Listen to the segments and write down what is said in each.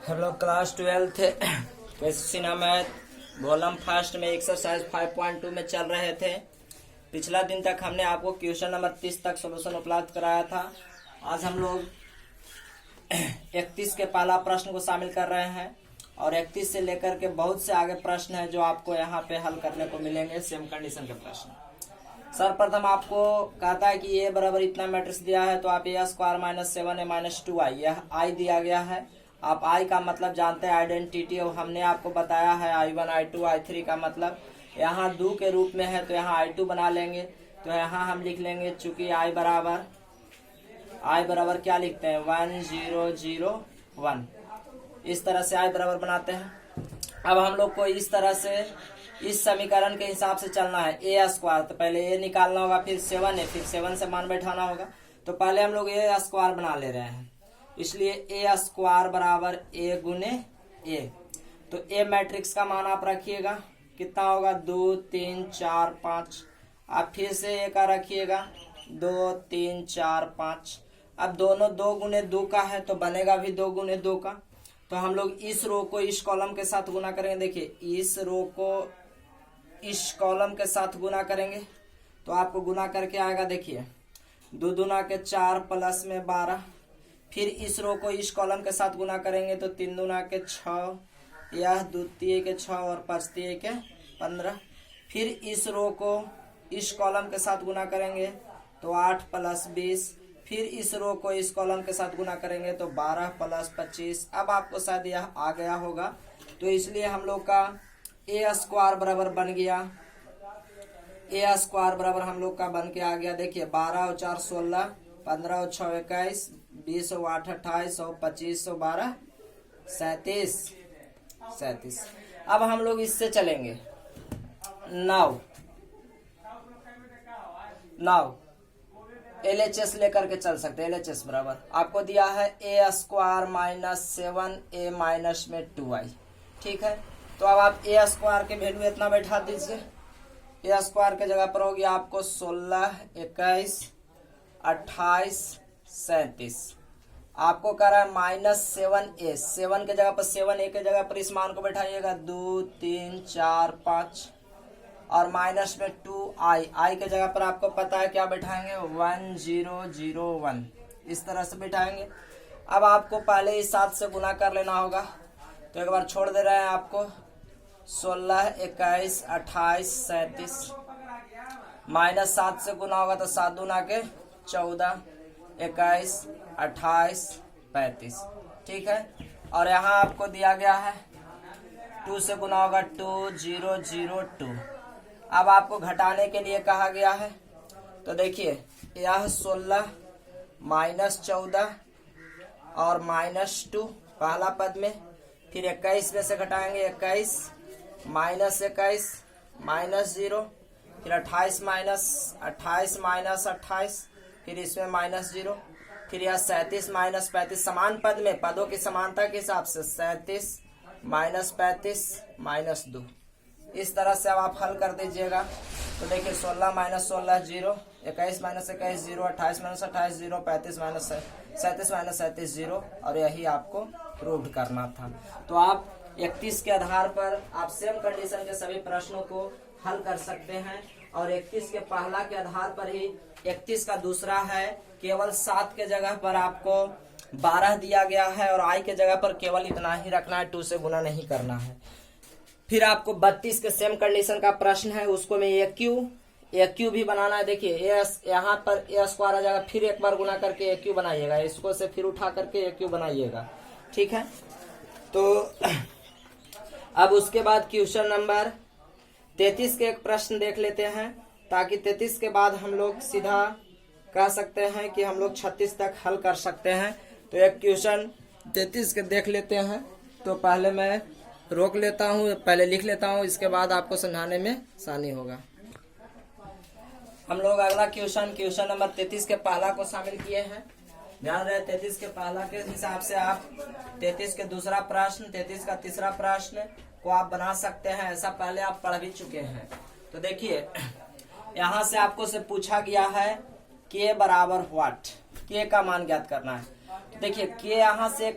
हम लोग class 12th question math volume first में एक्सरसाइज 5.2 में चल रहे थे। पिछला दिन तक हमने आपको क्वेश्चन नंबर 30 तक सॉल्यूशन उपलब्ध कराया था। आज हम लोग 31 के पहला प्रश्न को शामिल कर रहे हैं और 31 से लेकर के बहुत से आगे प्रश्न हैं जो आपको यहाँ पे हल करने को मिलेंगे। सेम कंडीशन के प्रश्न। सर्वप्रथम आपको कहता है कि ए बराबर इतना मैट्रिक्स दिया है तो आप ए square minus 7a minus 2i, यह आई दिया गया है। आप आई का मतलब जानते हैं, आइडेंटिटी। हमने आपको बताया है i1 i2 i3 का मतलब यहाँ 2 के रूप में है तो यहाँ i2 बना लेंगे। तो यहाँ हम लिख लेंगे चूंकि i बराबर क्या लिखते हैं 1 0 0 1। इस तरह से i बराबर बनाते हैं। अब हम लोग को इस तरह से इस समीकरण के हिसाब से चलना है। ए स्क्वायर तो पहले ए निकालना होगा, फिर 7 है, फिर 7 से मान बैठाना होगा। तो पहले हम लोग ए स्क्वायर बना ले रहे हैं, इसलिए ए स्क्वायर बराबर ए गुने ए। तो ए मैट्रिक्स का मान आप रखिएगा, कितना होगा 2 3 4 5। आप फिर से ए का रखिएगा 2 3 4 5। अब दोनों 2 गुने 2 का है तो बनेगा भी 2 गुने 2 का। तो हम लोग इस रो को इस कॉलम के साथ गुना करेंगे। देखिए इस रो को इस कॉलम के साथ गुना करेंगे तो आपको गुना करके आएगा। देखिए 2 दूना के 4 प्लस में 12। फिर इस रो को इस कॉलम के साथ गुना करेंगे तो 3 दूना के 6, यह द्वितीय के 6 और पंचतीय के 15। फिर इस रो को इस कॉलम के साथ गुना करेंगे तो 8 प्लस 20। फिर इस रो को इस कॉलम के साथ गुना करेंगे तो 12 प्लस 25। अब आपको शायद यह आ गया होगा, तो इसलिए हम लोग का ए स्क्वायर बराबर बन गया। ए स्क्वायर बराबर हम लोग का बन के आ गया। देखिए 12 और 4 16, 15 और 6 21, 20 और 8 28 और 25 और 12 37। अब हम लोग इससे चलेंगे। नाउ LHS लेकर के चल सकते हैं। LHS बराबर आपको दिया है ए स्क्वायर माइनस 7a माइनस में 2i। ठीक है, तो अब आप ए स्क्वायर के वैल्यू इतना बैठा दीजिए। ए स्क्वायर के जगह पर होगी आपको 16 21 28 37। आपको कह रहा है माइनस 7a, 7 के जगह पर 7a के जगह पर इस मान को बैठाइएगा 2 3 4 5 और माइनस में 2i, i के जगह पर आपको पता है क्या बैठाएंगे 1 0 0 1। इस तरह से बैठाएंगे। अब आपको पहले इस 7 से गुना कर लेना होगा, तो एक बार छोड़ दे रहे हैं आपको 16 21 28 37 माइनस 7 से गुना होगा तो 7 दूना के 14 21 28 35। ठीक है, और यहाँ आपको दिया गया है 2 से गुना होगा 2 0 0 2। अब आपको घटाने के लिए कहा गया है, तो देखिए यह 16 माइनस 14 और माइनस 2 पहला पद में, फिर 21 में से घटाएंगे 21 माइनस 21 माइनस 0, फिर 28 माइनस 28, फिर इसमें माइनस 0, फिर यह 37 माइनस 35 समान पद में, पदों की समानता के हिसाब से 37 माइनस 35 माइनस 2। इस तरह से अब आप हल कर दीजिएगा। तो देखिए 16 माइनस 16 0, 21 माइनस 21 0, 28 माइनस 28 0, 35 माइनस 37 0, और यही आपको प्रूव करना था। तो आप 31 के आधार पर आप सेम कंडीशन के सभी प्रश्नों को हल कर सकते हैं। और 31 के पहला के आधार पर ही 31 का दूसरा है, केवल 7 के जगह पर आपको 12 दिया गया है और i के जगह पर केवल इतना ही रखना है, 2 से गुना नहीं करना है। फिर आपको 32 के सेम कंडीशन का प्रश्न है, उसको में ए क्यू भी बनाना है। देखिए यहाँ पर ए स्क्वायर आ जाएगा, फिर एक बार गुना करके ए क्यू बनाइएगा, इसको से फिर उठा करके ए क्यू बनाइएगा। ठीक है, तो अब उसके बाद क्वेश्चन नंबर 33 के एक प्रश्न देख लेते हैं, ताकि 33 के बाद हम लोग सीधा कह सकते हैं कि हम लोग 36 तक हल कर सकते हैं। तो एक क्वेश्चन 33 के देख लेते हैं। तो पहले मैं रोक लेता हूँ, पहले लिख लेता हूँ, इसके बाद आपको समझाने में आसानी होगा। हम लोग अगला क्वेश्चन नंबर 33 के पहला को शामिल किए हैं। ध्यान रहे 33 के पहला के हिसाब से आप 33 के दूसरा प्रश्न, 33 का तीसरा प्रश्न को आप बना सकते हैं। ऐसा पहले आप पढ़ भी चुके हैं। तो देखिए यहाँ से आपको से पूछा गया है के बराबर व्हाट, के का मान ज्ञात करना है। तो देखिए के यहाँ से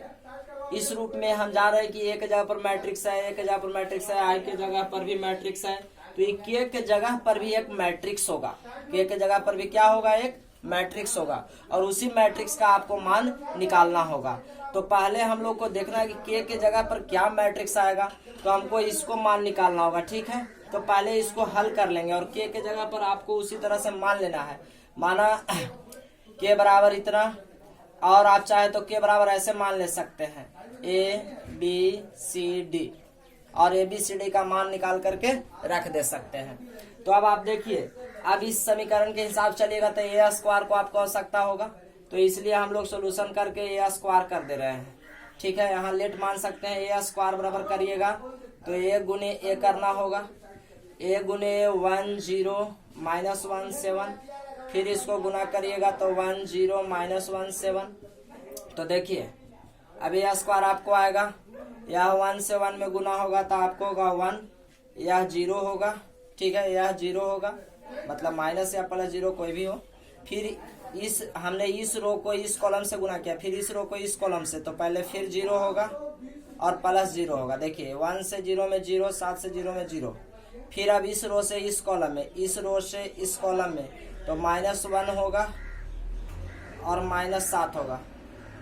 इस रूप में हम जान रहे हैं कि ए के जगह पर मैट्रिक्स है, ए के जगह पर मैट्रिक्स है, आई के जगह पर भी मैट्रिक्स है, तो ये के के जगह पर भी एक मैट्रिक्स होगा, के के जगह पर भी क्या होगा, एक मैट्रिक्स होगा, और उसी मैट्रिक्स का आपको मान निकालना होगा। तो पहले हम लोग को देखना है कि के जगह पर क्या मैट्रिक्स आएगा, तो हमको इसको मान निकालना होगा। ठीक है, तो पहले इसको हल कर लेंगे और के जगह पर आपको उसी तरह से मान लेना है। माना के बराबर इतना, और आप चाहे तो के बराबर ऐसे मान ले सकते हैं ए बी सी डी, और ए बी सी डी का मान निकाल करके रख दे सकते हैं। तो अब आप देखिए, अब इस समीकरण के हिसाब चलिएगा तो ए स्क्वायर को आपको आवश्यकता होगा, तो इसलिए हम लोग सोल्यूशन करके ए स्क्वायर कर दे रहे हैं। ठीक है, यहाँ लेट मान सकते हैं, ए स्क्वायर बराबर करिएगा तो ए गुने ए करना होगा, ए गुने 10 -17, फिर इसको गुना करिएगा तो 10 - 17। तो देखिए अब ए स्क्वायर आपको आएगा, यह 1 से 1 में गुना होगा तो आपको होगा 1, यह 0 होगा। ठीक है, यह 0 होगा, मतलब माइनस या प्लस 0 कोई भी हो। फिर इस हमने इस रो को इस कॉलम से गुना किया, फिर इस रो को इस कॉलम से, तो पहले फिर 0 होगा और प्लस 0 होगा। देखिए 1 से 0 में 0, 7 से 0 में 0। फिर अब इस रो से इस कॉलम में, इस रो से इस कॉलम में, तो -1 होगा और -7 होगा।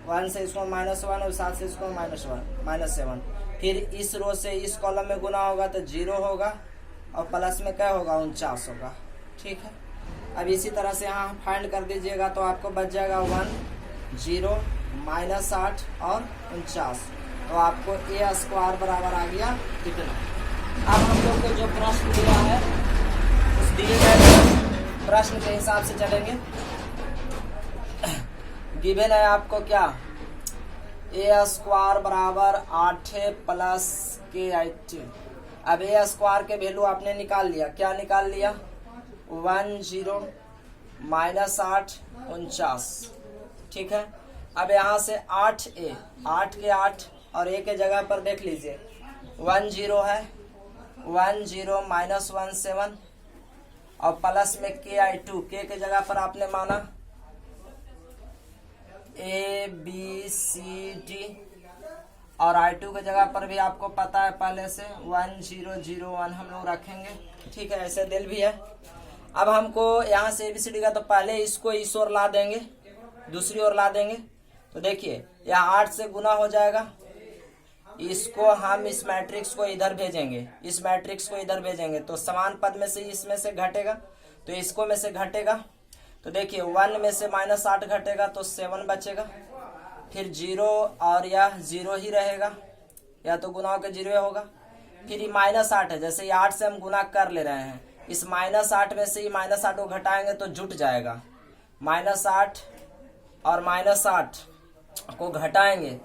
1 से इसको -1 और 7 से इसको -7। फिर इस रो से इस कॉलम में गुना होगा तो 0 होगा और प्लस में क्या होगा, 49 होगा। ठीक है, अब इसी तरह से यहाँ फाइंड कर दीजिएगा तो आपको बच जाएगा 1, 0, -8 और 49। तो आपको ए स्क्वायर बराबर आ गया इतना। अब हम लोग को जो प्रश्न दिया है उस दिए गए प्रश्न के हिसाब से चलेंगे। गिवन है आपको क्या, ए स्क्वायर बराबर 8 प्लस के 8। अब ए स्क्वायर के वैल्यू आपने निकाल लिया, क्या निकाल लिया, 10 -8 49। ठीक है, अब यहाँ से 8 के 8 और ए के जगह पर देख लीजिए 1 0 है, 1 0 -17 और प्लस में के आई 2, के जगह पर आपने माना ए बी सी डी, और I2 के जगह पर भी आपको पता है पहले से 1 0 0 1 हम लोग रखेंगे। ठीक है, ऐसे दिल भी है। अब हमको यहाँ से ABCD का, तो पहले इसको इस ओर ला देंगे, दूसरी ओर ला देंगे। तो देखिए यहाँ 8 से गुना हो जाएगा, इसको हम इस मैट्रिक्स को इधर भेजेंगे, इस मैट्रिक्स को इधर भेजेंगे तो समान पद में से इसमें से घटेगा, तो इसको में से घटेगा। तो देखिए 1 में से -8 घटेगा तो 7 बचेगा, फिर 0 और यह 0 ही रहेगा, या तो गुना होकर 0 होगा। फिर ये -8 है, जैसे ये 8 से हम गुना कर ले रहे हैं, इस -8 में से ये -8 को घटाएंगे तो जुट जाएगा, -8 और -8 को घटाएंगे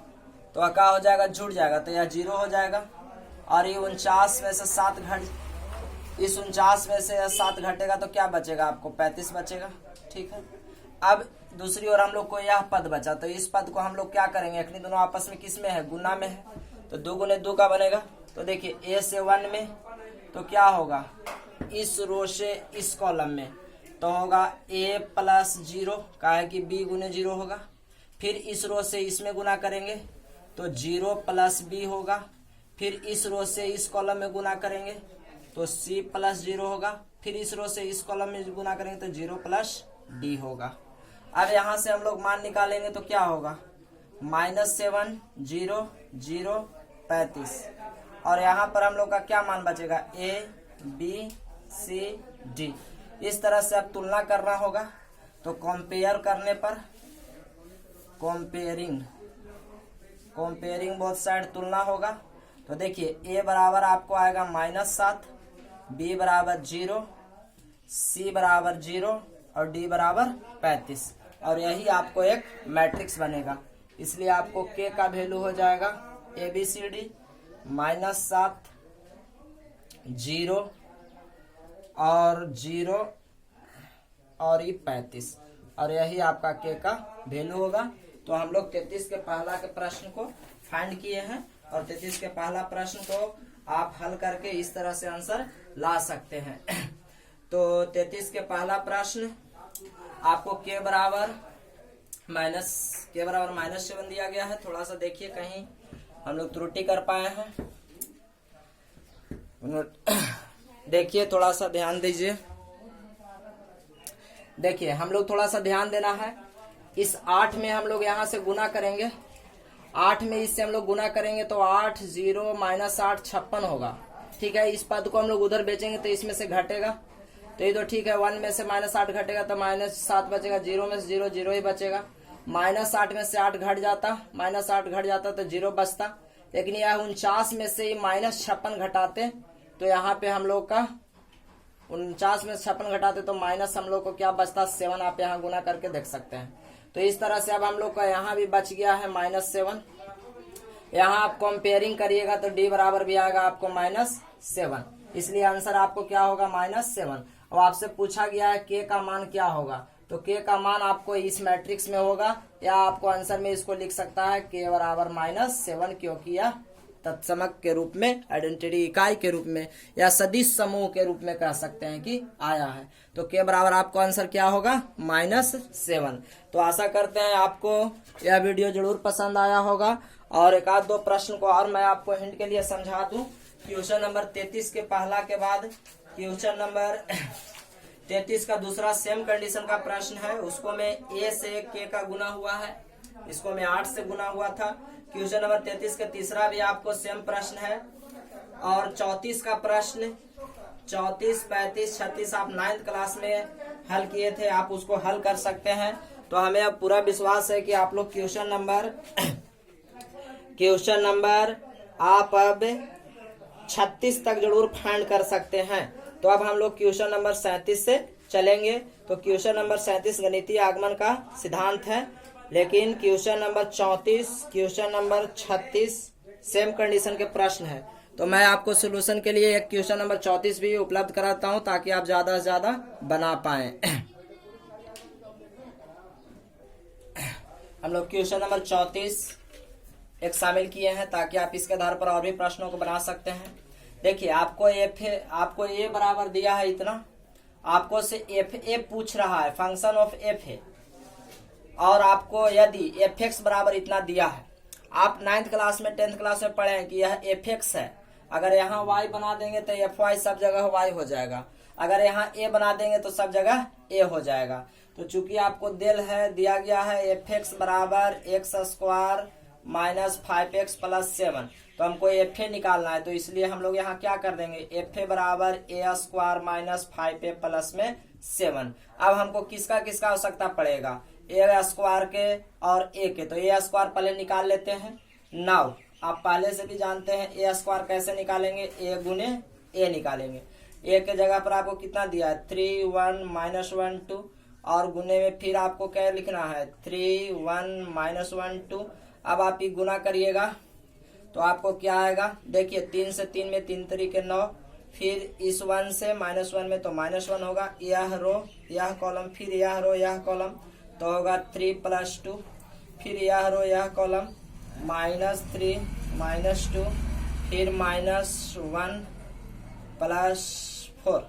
तो क्या हो जाएगा, जुट जाएगा, तो यह 0 हो जाएगा। और ये 49 में से 7 इस 49 में से 7 घटेगा तो क्या बचेगा आपको, 35 बचेगा। ठीक है, अब दूसरी ओर हम लोग को यह पद बचा, तो इस पद को हम लोग क्या करेंगे, अखनी दोनों आपस में किस में है, गुना में है, तो 2 गुने 2 का बनेगा। तो देखिए ए से 1 में तो क्या होगा, इस रो से इस कॉलम में तो होगा a + 0, का है कि b गुने 0 होगा। फिर इस रो से इसमें गुना करेंगे तो 0 + b होगा। फिर इस रो से इस कॉलम में गुना करेंगे तो c + 0 होगा। फिर इस रो से इस कॉलम में गुना करेंगे तो 0 + d होगा। अब यहाँ से हम लोग मान निकालेंगे तो क्या होगा, -7 0 0 35, और यहाँ पर हम लोग का क्या मान बचेगा, a b c d। इस तरह से अब तुलना करना होगा, तो कंपेयर करने पर कंपेयरिंग बोथ साइड तुलना होगा। तो देखिए a बराबर आपको आएगा -7, b बराबर 0, c बराबर 0 और d बराबर 35, और यही आपको एक मैट्रिक्स बनेगा। इसलिए आपको k का वैल्यू हो जाएगा ABCD -7 0 और 0 और ये 35, और यही आपका k का वैल्यू होगा। तो हम लोग 33 के पहला के प्रश्न को फाइंड किए हैं, और 33 के पहला प्रश्न को आप हल करके इस तरह से आंसर ला सकते हैं। तो 33 के पहला प्रश्न आपको k बराबर -7 दिया गया है। थोड़ा सा देखिए कहीं हम लोग त्रुटि कर पाए हैं। देखिए थोड़ा सा ध्यान दीजिए। देखिए हम लोग थोड़ा सा ध्यान देना है। इस 8 में हम लोग यहाँ से गुना करेंगे, 8 में इससे हम लोग गुना करेंगे तो 8 0 माइनस 8 56 होगा। ठीक है, इस पद को हम लोग उधर बेचेंगे तो इसमें से घटेगा, तो ये तो ठीक है। 1 में से माइनस 8 घटेगा तो माइनस 7 बचेगा, 0 में से 0 0 ही बचेगा। माइनस 8 में से 8 घट जाता, माइनस 8 घट जाता तो 0 बचता। लेकिन यह 49 में से माइनस 56 घटाते तो यहाँ पे हम लोग का 49 में 56 घटाते तो माइनस हम लोग को क्या बचता 7। आप यहाँ गुना करके देख सकते हैं। तो इस तरह से अब हम लोग का यहाँ भी बच गया है -7। यहाँ आप कंपेयरिंग करिएगा तो डी बराबर भी आएगा आपको -7, इसलिए आंसर आपको क्या होगा -7। अब आपसे पूछा गया है के का मान क्या होगा, तो के का मान आपको इस मैट्रिक्स में होगा, या आपको आंसर में इसको लिख सकता है के बराबर -7, क्योंकि यह तत्समक के रूप में, आइडेंटिटी इकाई के रूप में या सदिश समूह के रूप में कह सकते हैं कि आया है। तो के बराबर आपको आंसर क्या होगा -7। तो आशा करते हैं आपको यह वीडियो जरूर पसंद आया होगा। और एक आध दो प्रश्न को और मैं आपको हिंट के लिए समझा दूं। क्वेश्चन नंबर 33 के पहला के बाद क्वेश्चन नंबर 33 का दूसरा सेम कंडीशन का प्रश्न है। उसको में ए से के का गुना हुआ है, इसको में 8 से गुना हुआ था। क्वेश्चन नंबर 33 का तीसरा भी आपको सेम प्रश्न है। और 34 का प्रश्न 34, 35, 36 आप 9th क्लास में हल किए थे, आप उसको हल कर सकते हैं। तो हमें अब पूरा विश्वास है कि आप लोग क्वेश्चन नंबर आप अब 36 तक जरूर फाइंड कर सकते हैं। तो अब हम लोग क्वेश्चन नंबर 37 से चलेंगे। तो क्वेश्चन नंबर 37 गणितीय आगमन का सिद्धांत है, लेकिन question number 34, question number 36 same condition के प्रश्न है। तो मैं आपको सोल्यूशन के लिए एक क्वेश्चन नंबर 34 भी उपलब्ध कराता हूं ताकि आप ज्यादा से ज्यादा बना पाएं। हम लोग क्वेश्चन नंबर 34 एक शामिल किए हैं ताकि आप इसके आधार पर और भी प्रश्नों को बना सकते हैं। देखिए आपको आपको ए बराबर दिया है इतना, आपको से एफ ए पूछ रहा है, फंक्शन ऑफ एफ है, और आपको यदि एफ एक्स बराबर इतना दिया है। आप 9th क्लास में 10th क्लास में पढ़े हैं कि यह एफ एक्स है। अगर यहाँ y बना देंगे तो एफ वाई सब जगह y हो जाएगा, अगर यहाँ a बना देंगे तो सब जगह a हो जाएगा। तो चूंकि आपको दिया गया है एफ एक्स बराबर x² माइनस 5x प्लस 7, तो हमको एफ ए निकालना है। तो इसलिए हम लोग यहाँ क्या कर देंगे, एफ ए बराबर a² माइनस 5a प्लस में 7। अब हमको किसका किसका आवश्यकता पड़ेगा, a² के और a के। तो a² पहले निकाल लेते हैं। नाउ आप पहले से भी जानते हैं a² कैसे निकालेंगे, a गुने a निकालेंगे। a के जगह पर आपको कितना दिया है 3 1 -1 2, और गुने में फिर आपको क्या लिखना है 3 1 -1 2। अब आप ये गुना करिएगा तो आपको क्या आएगा, देखिए 3 से 3 में 3 तरीके 9, फिर इस 1 से -1 में तो -1 होगा, यह रो यह कॉलम, फिर यह रो यह कॉलम, तो होगा 3 + 2, फिर यह रो यह कॉलम -3 -2, फिर -1 + 4।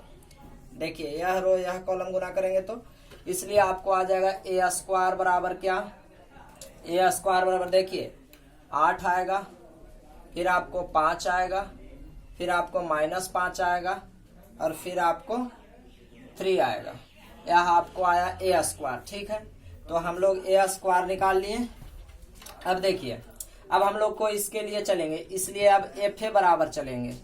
देखिए यह रो यह कॉलम गुना करेंगे तो इसलिए आपको आ जाएगा a² बराबर क्या, a² बराबर देखिए 8 आएगा, फिर आपको 5 आएगा, फिर आपको -5 आएगा, और फिर आपको 3 आएगा। यह आपको आया a²। ठीक है, तो हम लोग a² निकाल लिए। अब देखिए अब हम लोग को इसके लिए चलेंगे, इसलिए अब एफ ए बराबर चलेंगे।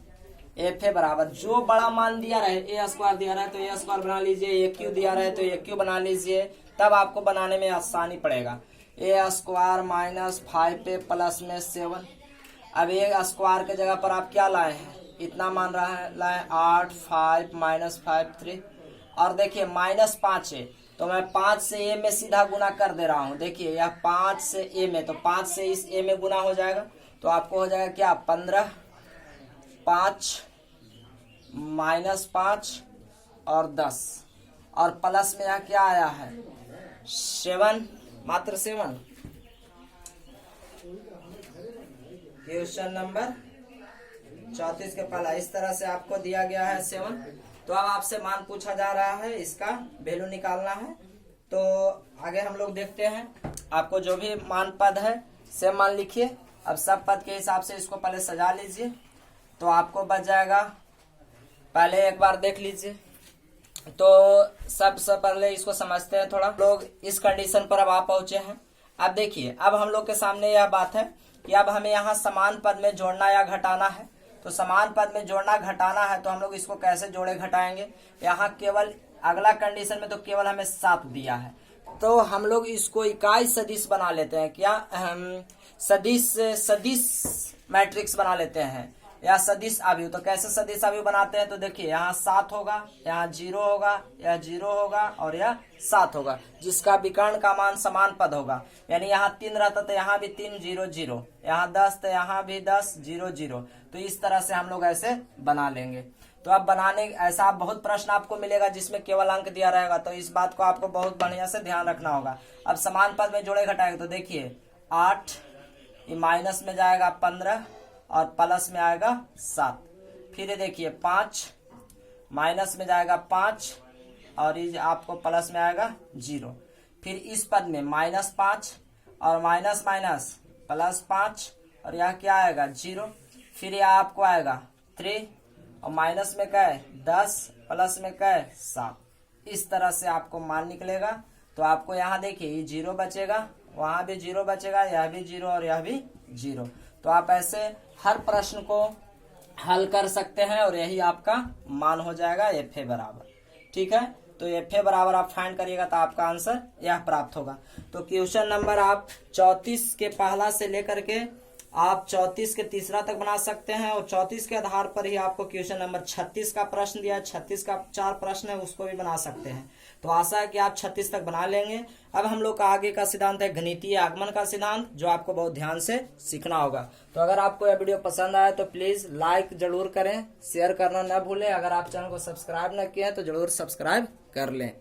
एफ ए बराबर जो बड़ा मान दिया रहे, a² दिया रहा है तो a² बना लीजिए, AQ दिया रहा है तो AQ बना लीजिए, तब आपको बनाने में आसानी पड़ेगा। a² माइनस 5a प्लस में 7। अब a² के जगह पर आप क्या लाए हैं, इतना मान रहा है लाए 8 5 -5 3, और देखिए -5 है तो मैं 5 से a में सीधा गुना कर दे रहा हूँ। देखिए यह 5 से a में, तो 5 से इस a में गुना हो जाएगा, तो आपको हो जाएगा क्या 15 5 -5 और 10, और प्लस में यहाँ क्या आया है 7, मात्र 7। क्वेश्चन नंबर 34 के पहला इस तरह से आपको दिया गया है 7। तो अब आपसे मान पूछा जा रहा है, इसका वैल्यू निकालना है। तो आगे हम लोग देखते हैं, आपको जो भी मान पद है सेम मान लिखिए, अब सब पद के हिसाब से इसको पहले सजा लीजिए, तो आपको बच जाएगा। पहले एक बार देख लीजिए, तो सबसे पहले इसको समझते हैं थोड़ा। लोग इस कंडीशन पर अब आप पहुंचे हैं। अब देखिए, अब हम लोग के सामने यह बात है कि अब हमें यहाँ समान पद में जोड़ना या घटाना है। तो समान पद में जोड़ना घटाना है तो हम लोग इसको कैसे जोड़े घटाएंगे। यहाँ केवल अगला कंडीशन में तो केवल हमें 7 दिया है, तो हम लोग इसको इकाई सदिश बना लेते हैं। क्या सदिश मैट्रिक्स बना लेते हैं या सदिश अवयव। तो कैसे सदिश अवयव बनाते हैं, तो देखिए यहाँ 7 होगा, यहाँ 0 होगा, यह 0 होगा और यह 7 होगा, जिसका विकर्ण का मान समान पद होगा। यानी यहाँ 3 रहता तो यहाँ भी 3 0 0, यहाँ 10 तो यहाँ भी 10 0 0। तो इस तरह से हम लोग ऐसे बना लेंगे। तो अब बनाने ऐसा आप बहुत प्रश्न आपको मिलेगा जिसमें केवल अंक दिया रहेगा, तो इस बात को आपको बहुत बढ़िया से ध्यान रखना होगा। अब समान पद में जोड़े घटाएंगे तो देखिए 8, ये माइनस में जाएगा 15 और प्लस में आएगा 7। फिर ये देखिए 5, माइनस में जाएगा 5 और ये आपको प्लस में आएगा 0। फिर इस पद में -5 और माइनस माइनस +5 और यह क्या आएगा 0। फिर यह आपको आएगा 3 और माइनस में क्या है 10, प्लस में क्या है 7। इस तरह से आपको मान निकलेगा। तो आपको यहाँ देखिए ये 0 बचेगा, वहां भी 0 बचेगा, यह भी 0 और यह भी 0। तो आप ऐसे हर प्रश्न को हल कर सकते हैं और यही आपका मान हो जाएगा FA बराबर। ठीक है, तो FA बराबर आप फाइंड करिएगा तो आपका आंसर यह प्राप्त होगा। तो क्वेश्चन नंबर आप 34 के पहला से लेकर के आप 34 के तीसरा तक बना सकते हैं, और 34 के आधार पर ही आपको क्वेश्चन नंबर 36 का प्रश्न दिया है, 36 का 4 प्रश्न है उसको भी बना सकते हैं। तो आशा है कि आप 36 तक बना लेंगे। अब हम लोग का आगे का सिद्धांत है गणितीय आगमन का सिद्धांत, जो आपको बहुत ध्यान से सीखना होगा। तो अगर आपको यह वीडियो पसंद आए तो प्लीज लाइक जरूर करें, शेयर करना न भूलें। अगर आप चैनल को सब्सक्राइब न किए हैं तो जरूर सब्सक्राइब कर लें।